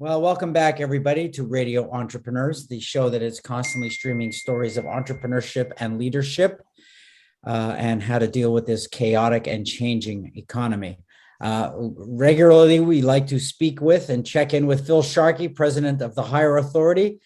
Well, welcome back, everybody, to Radio Entrepreneurs, the show that is constantly streaming stories of entrepreneurship and leadership and how to deal with this chaotic and changing economy. Regularly, we like to speak with and check in with Phil Sharkey, president of the Higher Authority,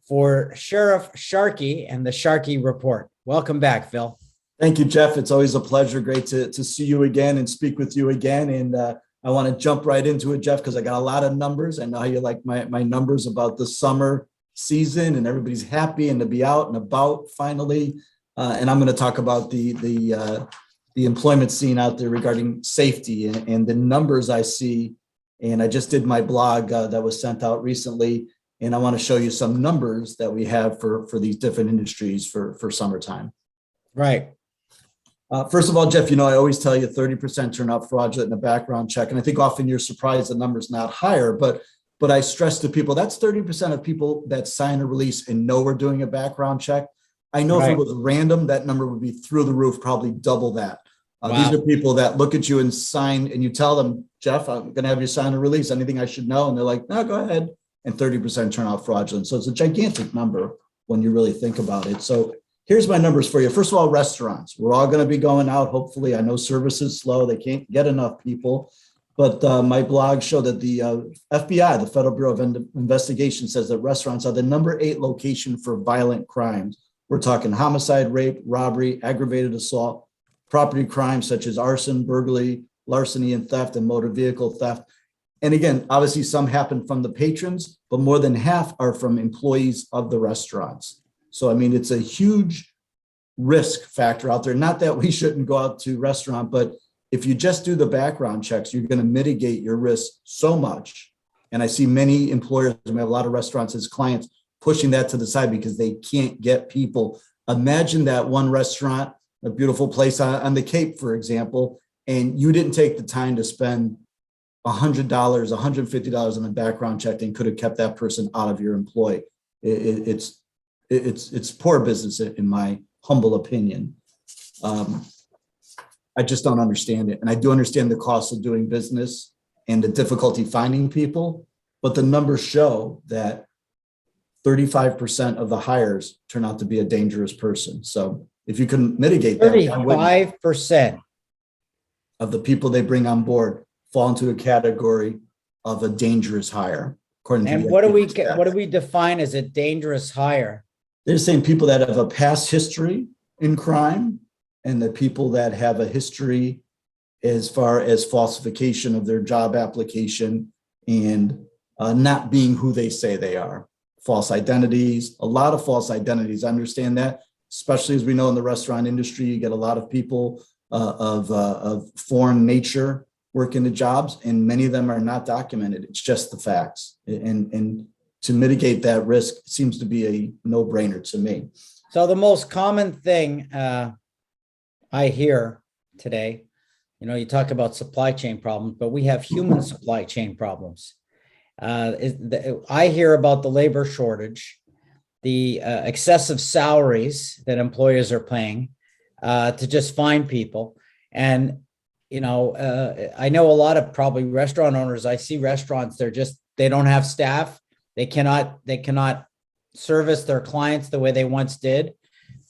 for Sheriff Sharkey and the Sharkey Report. Welcome back, Phil. Thank you, Jeff. It's always a pleasure. Great to see you again and speak with you again. And I want to jump right into it, Jeff, because I got a lot of numbers. I know how you like my numbers about the summer season, and everybody's happy and to be out and about finally. And I'm going to talk about the employment scene out there regarding safety and the numbers I see. And I just did my blog that was sent out recently, and I want to show you some numbers that we have for these different industries for summertime. Right. First of all, Jeff, I always tell you 30% turn out fraudulent in a background check. And I think often you're surprised the number's not higher, but I stress to people, that's 30% of people that sign a release and know we're doing a background check. I know If it was random, that number would be through the roof, probably double that. Wow. These are people that look at you and sign, and you tell them, Jeff, I'm going to have you sign a release. Anything I should know? And they're like, no, go ahead. And 30% turn out fraudulent. So it's a gigantic number when you really think about it. So here's my numbers for you. First of all, restaurants. We're all going to be going out. Hopefully, I know service is slow. They can't get enough people. But my blog showed that the FBI, the Federal Bureau of Investigation, says that restaurants are the number 8 location for violent crimes. We're talking homicide, rape, robbery, aggravated assault, property crimes such as arson, burglary, larceny and theft, and motor vehicle theft. And again, obviously, some happen from the patrons, but more than half are from employees of the restaurants. So, I mean, it's a huge risk factor out there. Not that we shouldn't go out to restaurant, but if you just do the background checks, you're going to mitigate your risk so much. And I see many employers, we have a lot of restaurants as clients, pushing that to the side because they can't get people. Imagine that one restaurant, a beautiful place on the Cape, for example, and you didn't take the time to spend $100, $150 on a background check and could have kept that person out of your employ. It's poor business in my humble opinion. I just don't understand it. And I do understand the cost of doing business and the difficulty finding people, but the numbers show that 35% of the hires turn out to be a dangerous person. So if you can mitigate that, 35% of the people they bring on board fall into a category of a dangerous hire. According to what do we define as a dangerous hire? They're saying people that have a past history in crime and the people that have a history as far as falsification of their job application and not being who they say they are. False identities, a lot of false identities. I understand that, especially as we know in the restaurant industry, you get a lot of people of foreign nature working the jobs, and many of them are not documented. It's just the facts. And to mitigate that risk seems to be a no-brainer to me. So the most common thing I hear today, you talk about supply chain problems, but we have human supply chain problems. I hear about the labor shortage, the excessive salaries that employers are paying to just find people. And, I know a lot of probably restaurant owners. I see restaurants, they don't have staff. They cannot service their clients the way they once did.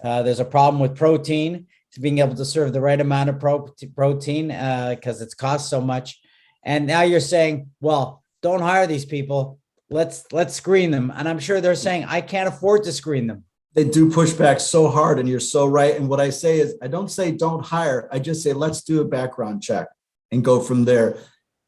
There's a problem with protein, being able to serve the right amount of protein because it's cost so much. And now you're saying, well, don't hire these people. Let's screen them. And I'm sure they're saying, I can't afford to screen them. They do push back so hard, and you're so right. And what I say is, I don't say don't hire. I just say, let's do a background check and go from there.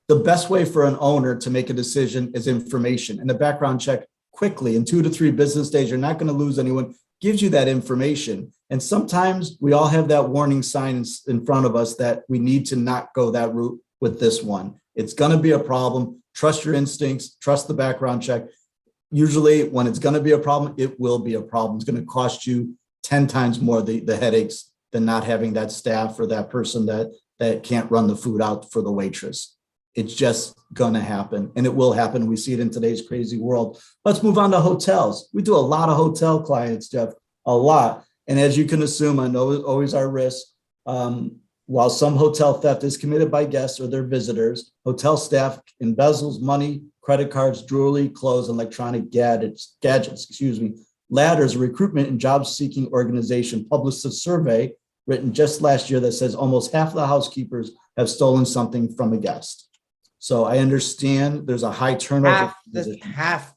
The best way for an owner to make a decision is information. And the background check quickly in 2 to 3 business days, you're not going to lose anyone, gives you that information. And sometimes we all have that warning sign in front of us that we need to not go that route with this one. It's going to be a problem. Trust your instincts, trust the background check. Usually when it's going to be a problem, it will be a problem. It's going to cost you 10 times more the headaches than not having that staff or that person that can't run the food out for the waitress. It's just going to happen, and it will happen. We see it in today's crazy world. Let's move on to hotels. We do a lot of hotel clients, Jeff, a lot. And as you can assume, I know it's always our risk. While some hotel theft is committed by guests or their visitors, hotel staff embezzles money, credit cards, jewelry, clothes, and electronic gadgets, Ladders, a recruitment and job-seeking organization, published a survey written just last year that says almost half of the housekeepers have stolen something from a guest. So I understand there's a high turnover. Half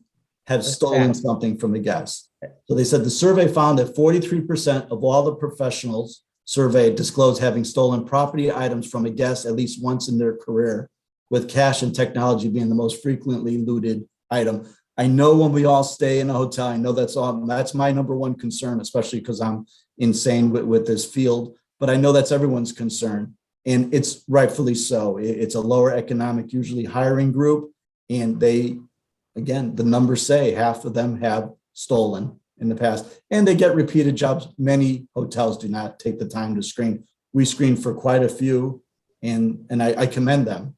have stolen something from a guest. So they said the survey found that 43% of all the professionals surveyed disclosed having stolen property items from a guest at least once in their career, with cash and technology being the most frequently looted item. I know when we all stay in a hotel, I know that's my number one concern, especially because I'm insane with this field, but I know that's everyone's concern. And it's rightfully so. It's a lower economic, usually hiring group. And they, again, the numbers say half of them have stolen in the past, and they get repeated jobs. Many hotels do not take the time to screen. We screen for quite a few, and I commend them.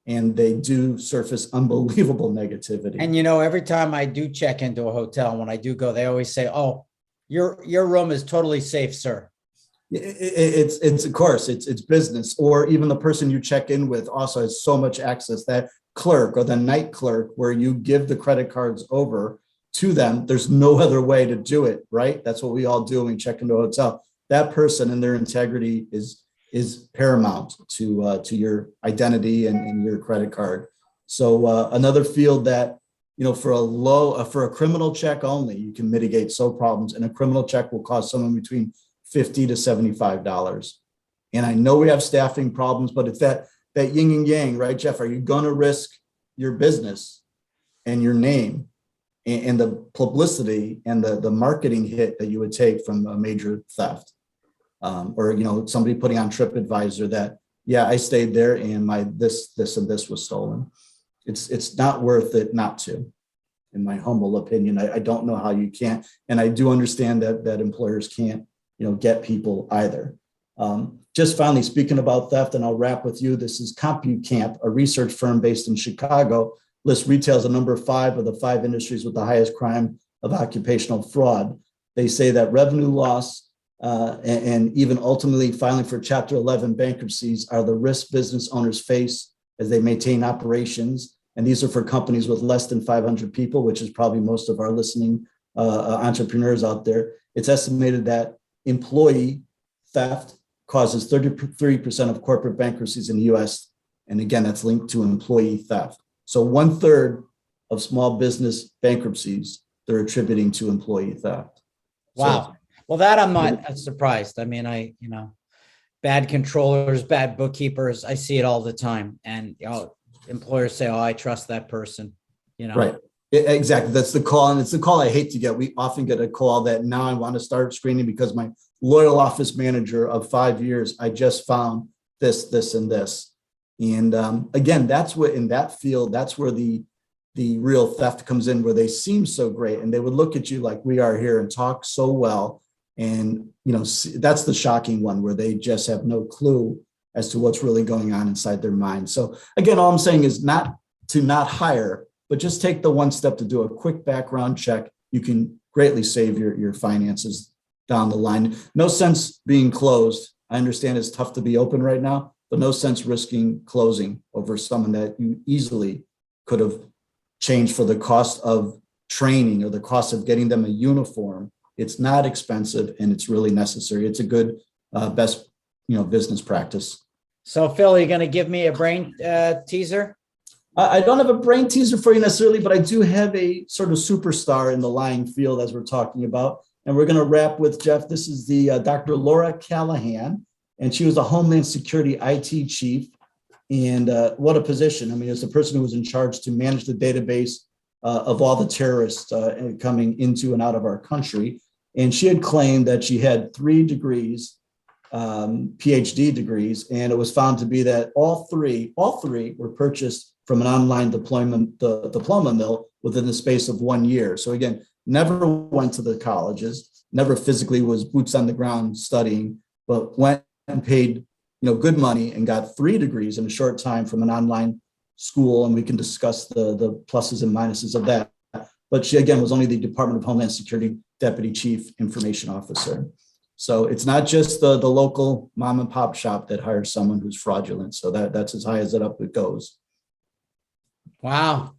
And they do surface unbelievable negativity. And every time I do check into a hotel, when I do go, they always say, "Oh, your room is totally safe, sir." It's of course it's business, or even the person you check in with also has so much access. That clerk or the night clerk, where you give the credit cards over to them, there's no other way to do it, right? That's what we all do when we check into a hotel. That person and their integrity is paramount to your identity and your credit card. So another field that, for a criminal check only, you can mitigate problems, and a criminal check will cost someone between $50 to $75. And I know we have staffing problems, but it's that yin and yang, right, Jeff? Are you going to risk your business and your name and the publicity and the marketing hit that you would take from a major theft? Or somebody putting on TripAdvisor that, yeah, I stayed there and my this and this was stolen. It's not worth it not to, in my humble opinion. I don't know how you can't, and I do understand that employers can't get people either. Just finally, speaking about theft, and I'll wrap with you. This is CompuCamp, a research firm based in Chicago, lists retail as the number 5 of the 5 industries with the highest crime of occupational fraud. They say that revenue loss and even ultimately filing for Chapter 11 bankruptcies are the risks business owners face as they maintain operations. And these are for companies with less than 500 people, which is probably most of our listening entrepreneurs out there. It's estimated that employee theft causes 33% of corporate bankruptcies in the US. And again, that's linked to employee theft. So 1/3 of small business bankruptcies, they're attributing to employee theft. Wow. So, well, that I'm not surprised. I mean, bad controllers, bad bookkeepers, I see it all the time. And employers say, "Oh, I trust that person." Right. Exactly. That's the call. And it's the call I hate to get. We often get a call that now I want to start screening because my loyal office manager of 5 years, I just found this, and this. And again, that's what in that field, that's where the real theft comes in, where they seem so great and they would look at you like we are here and talk so well. And, that's the shocking one, where they just have no clue as to what's really going on inside their mind. So again, all I'm saying is not hire, but just take the one step to do a quick background check. You can greatly save your finances down the line. No sense being closed. I understand it's tough to be open right now, but no sense risking closing over someone that you easily could have changed for the cost of training or the cost of getting them a uniform. It's not expensive and it's really necessary. It's a good best business practice. So Phil, are you going to give me a brain teaser? I don't have a brain teaser for you necessarily, but I do have a sort of superstar in the lying field as we're talking about. And we're going to wrap with Jeff. This is the Dr. Laura Callahan, and she was a Homeland Security IT chief. And what a position. I mean, it's the person who was in charge to manage the database of all the terrorists coming into and out of our country. And she had claimed that she had 3 degrees, PhD degrees, and it was found to be that all three were purchased from an online diploma mill within the space of 1 year. So again, never went to the colleges, never physically was boots on the ground studying, but went and paid good money and got 3 degrees in a short time from an online school. And we can discuss the pluses and minuses of that. But she, again, was only the Department of Homeland Security Deputy Chief Information Officer. So it's not just the local mom and pop shop that hires someone who's fraudulent. So that's as high as it goes. Wow.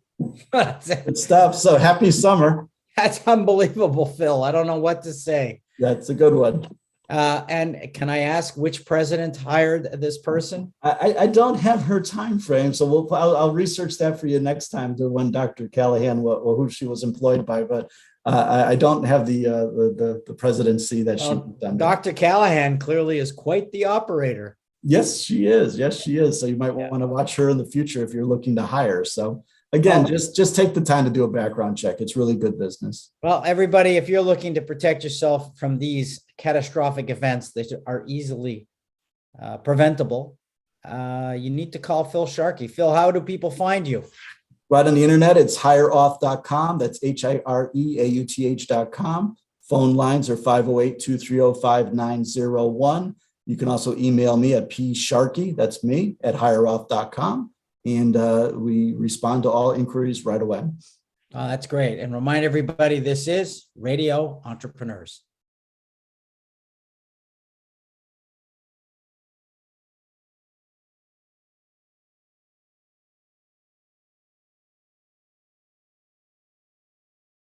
Good stuff. So happy summer. That's unbelievable, Phil. I don't know what to say. That's a good one. And can I ask which president hired this person? I don't have her time frame, so I'll research that for you next time to when Dr. Callahan or who she was employed by, but I don't have the presidency that she done. Dr. Callahan clearly is quite the operator. Yes, she is. Yes, she is. So you might want to watch her in the future if you're looking to hire. So again, just take the time to do a background check. It's really good business. Well, everybody, if you're looking to protect yourself from these catastrophic events that are easily preventable, you need to call Phil Sharkey. Phil, how do people find you? Right on the internet, it's hireoff.com. That's hireauth.com. Phone lines are 508-230-5901. You can also email me at psharkey, that's me, at hireoff.com. And we respond to all inquiries right away. That's great. And remind everybody, this is Radio Entrepreneurs.